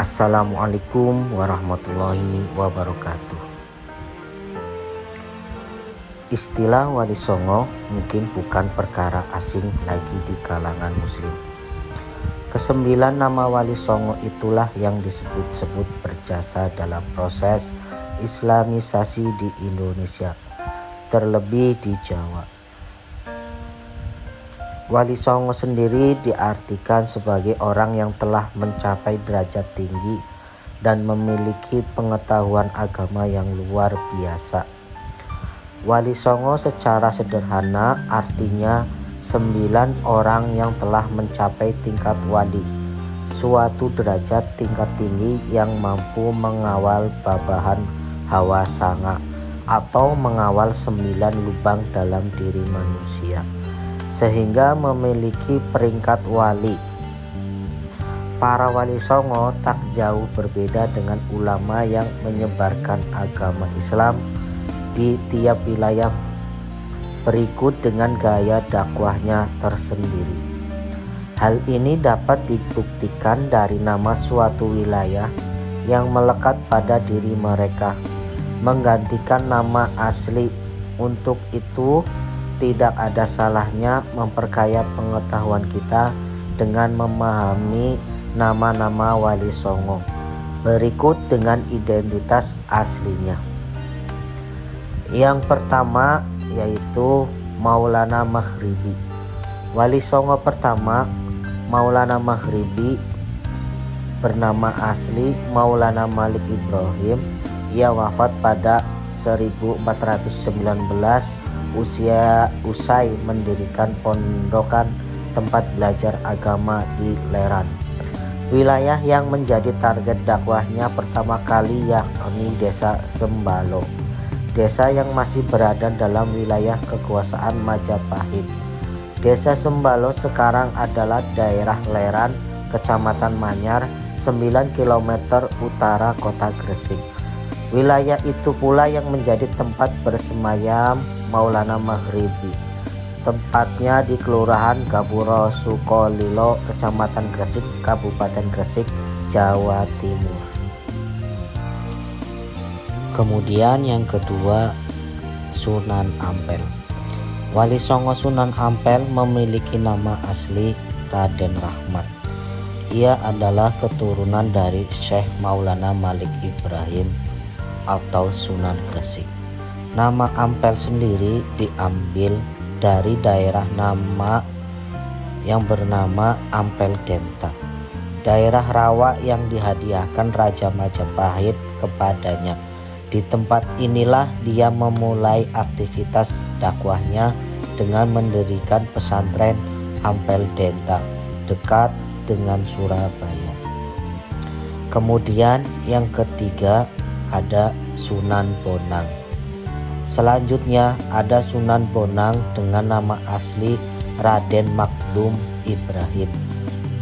Assalamualaikum warahmatullahi wabarakatuh. Istilah Wali Songo mungkin bukan perkara asing lagi di kalangan muslim. Kesembilan nama Wali Songo itulah yang disebut-sebut berjasa dalam proses islamisasi di Indonesia, terlebih di Jawa. Wali Songo sendiri diartikan sebagai orang yang telah mencapai derajat tinggi dan memiliki pengetahuan agama yang luar biasa. Wali Songo secara sederhana artinya 9 orang yang telah mencapai tingkat wali, suatu derajat tingkat tinggi yang mampu mengawal babahan hawa sanga atau mengawal 9 lubang dalam diri manusia, sehingga memiliki peringkat wali. Para Wali Songo tak jauh berbeda dengan ulama yang menyebarkan agama Islam di tiap wilayah berikut dengan gaya dakwahnya tersendiri. Hal ini dapat dibuktikan dari nama suatu wilayah yang melekat pada diri mereka, menggantikan nama asli. Untuk itu, tidak ada salahnya memperkaya pengetahuan kita dengan memahami nama-nama Wali Songo berikut dengan identitas aslinya. Yang pertama yaitu Maulana Maghribi. Wali Songo pertama, Maulana Maghribi, bernama asli Maulana Malik Ibrahim. Ia wafat pada 1419 usai mendirikan pondokan tempat belajar agama di Leran. Wilayah yang menjadi target dakwahnya pertama kali yakni Desa Sembalo, desa yang masih berada dalam wilayah kekuasaan Majapahit. Desa Sembalo sekarang adalah daerah Leran, Kecamatan Manyar, 9 km utara kota Gresik. Wilayah itu pula yang menjadi tempat bersemayam Maulana Maghribi. Tempatnya di Kelurahan Gapura Sukolilo, Kecamatan Gresik, Kabupaten Gresik, Jawa Timur. Kemudian yang kedua, Sunan Ampel. Wali Songo Sunan Ampel memiliki nama asli Raden Rahmat. Ia adalah keturunan dari Syekh Maulana Malik Ibrahim atau Sunan Gresik. Nama Ampel sendiri diambil dari daerah nama yang bernama Ampel Denta, daerah rawa yang dihadiahkan Raja Majapahit kepadanya. Di tempat inilah dia memulai aktivitas dakwahnya dengan mendirikan pesantren Ampel Denta dekat dengan Surabaya. Kemudian yang ketiga ada Sunan Bonang. Selanjutnya ada Sunan Bonang dengan nama asli Raden Maklum Ibrahim.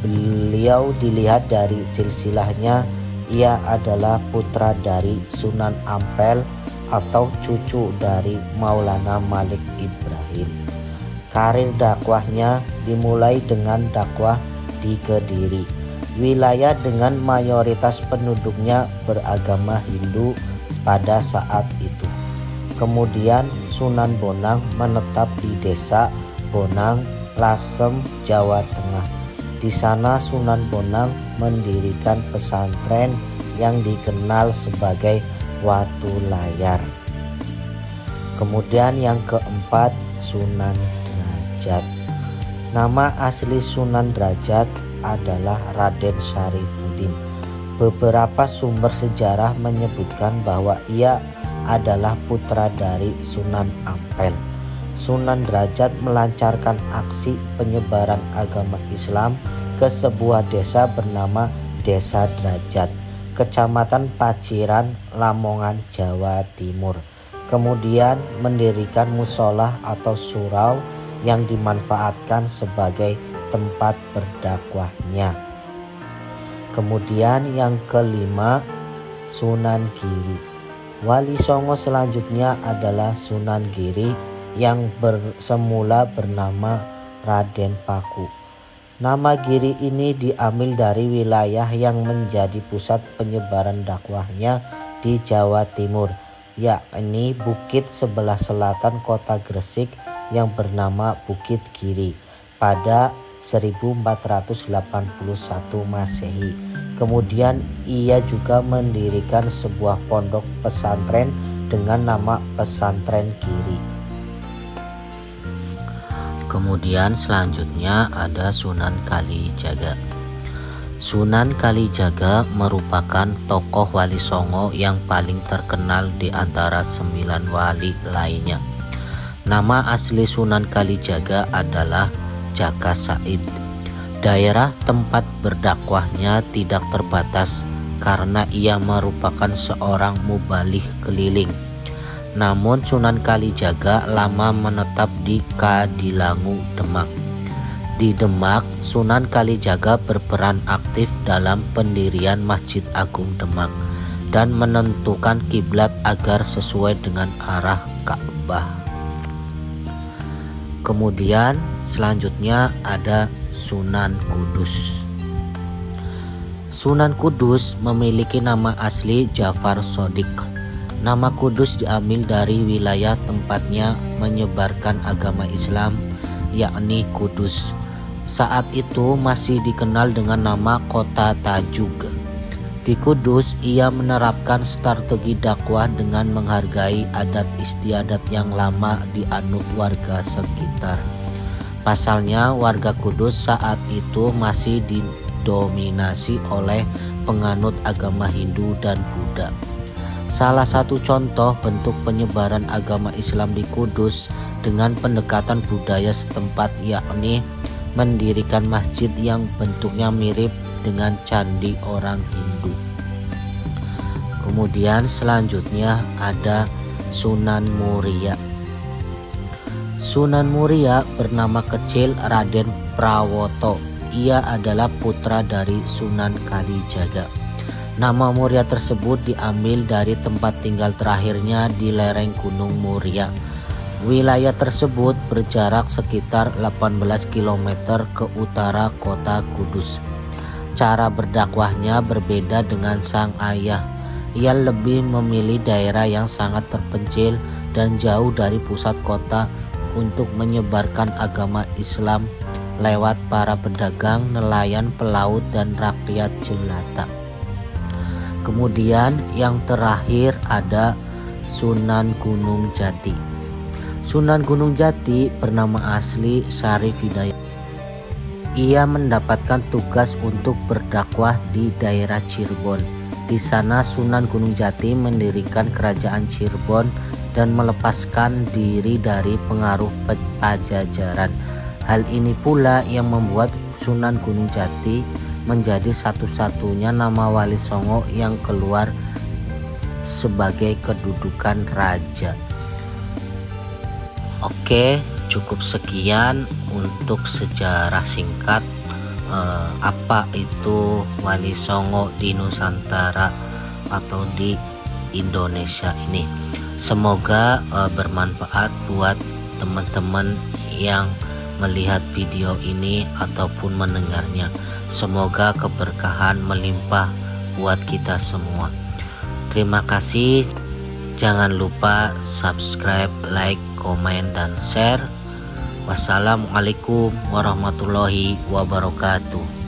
Beliau dilihat dari silsilahnya, ia adalah putra dari Sunan Ampel atau cucu dari Maulana Malik Ibrahim. Karir dakwahnya dimulai dengan dakwah di Kediri, wilayah dengan mayoritas penduduknya beragama Hindu pada saat itu. Kemudian Sunan Bonang menetap di Desa Bonang, Lasem, Jawa Tengah. Di sana Sunan Bonang mendirikan pesantren yang dikenal sebagai Watu Layar. Kemudian yang keempat, Sunan Derajat. Nama asli Sunan Derajat adalah Raden Syarifuddin. Beberapa sumber sejarah menyebutkan bahwa ia adalah putra dari Sunan Ampel. Sunan Derajat melancarkan aksi penyebaran agama Islam ke sebuah desa bernama Desa Derajat, Kecamatan Paciran, Lamongan, Jawa Timur. Kemudian mendirikan musola atau surau yang dimanfaatkan sebagai tempat berdakwahnya. Kemudian yang kelima, Sunan Giri. Wali Songo selanjutnya adalah Sunan Giri yang semula bernama Raden Paku. Nama Giri ini diambil dari wilayah yang menjadi pusat penyebaran dakwahnya di Jawa Timur, yakni bukit sebelah selatan kota Gresik yang bernama Bukit Giri pada 1481 Masehi. Kemudian ia juga mendirikan sebuah pondok pesantren dengan nama Pesantren Giri. Kemudian selanjutnya ada Sunan Kalijaga. Sunan Kalijaga merupakan tokoh Wali Songo yang paling terkenal di antara 9 wali lainnya. Nama asli Sunan Kalijaga adalah Jaka Said. Daerah tempat berdakwahnya tidak terbatas karena ia merupakan seorang mubaligh keliling. Namun Sunan Kalijaga lama menetap di Kadilangu, Demak. Di Demak, Sunan Kalijaga berperan aktif dalam pendirian Masjid Agung Demak dan menentukan kiblat agar sesuai dengan arah Ka'bah. Kemudian selanjutnya ada Sunan Kudus. Sunan Kudus memiliki nama asli Jafar Shodiq. Nama Kudus diambil dari wilayah tempatnya menyebarkan agama Islam, yakni Kudus. Saat itu masih dikenal dengan nama Kota Tajuk. Di Kudus, ia menerapkan strategi dakwah dengan menghargai adat istiadat yang lama dianut warga sekitar. Pasalnya, warga Kudus saat itu masih didominasi oleh penganut agama Hindu dan Buddha. Salah satu contoh bentuk penyebaran agama Islam di Kudus dengan pendekatan budaya setempat yakni mendirikan masjid yang bentuknya mirip dengan candi orang Hindu. Kemudian selanjutnya ada Sunan Muria. Sunan Muria bernama kecil Raden Prawoto. Ia adalah putra dari Sunan Kalijaga. Nama Muria tersebut diambil dari tempat tinggal terakhirnya di lereng Gunung Muria. Wilayah tersebut berjarak sekitar 18 km ke utara kota Kudus. Cara berdakwahnya berbeda dengan sang ayah. Ia lebih memilih daerah yang sangat terpencil dan jauh dari pusat kota untuk menyebarkan agama Islam lewat para pedagang, nelayan, pelaut, dan rakyat jelata. Kemudian yang terakhir ada Sunan Gunung Jati. Sunan Gunung Jati bernama asli Syarif Hidayat. Ia mendapatkan tugas untuk berdakwah di daerah Cirebon. Di sana Sunan Gunung Jati mendirikan kerajaan Cirebon dan melepaskan diri dari pengaruh Pajajaran. Hal ini pula yang membuat Sunan Gunung Jati menjadi satu-satunya nama Wali Songo yang keluar sebagai kedudukan raja. Oke, cukup sekian untuk sejarah singkat apa itu Wali Songo di Nusantara atau di Indonesia ini. Semoga bermanfaat buat teman-teman yang melihat video ini ataupun mendengarnya. Semoga keberkahan melimpah buat kita semua. Terima kasih. Jangan lupa subscribe, like, komen, dan share. Wassalamualaikum warahmatullahi wabarakatuh.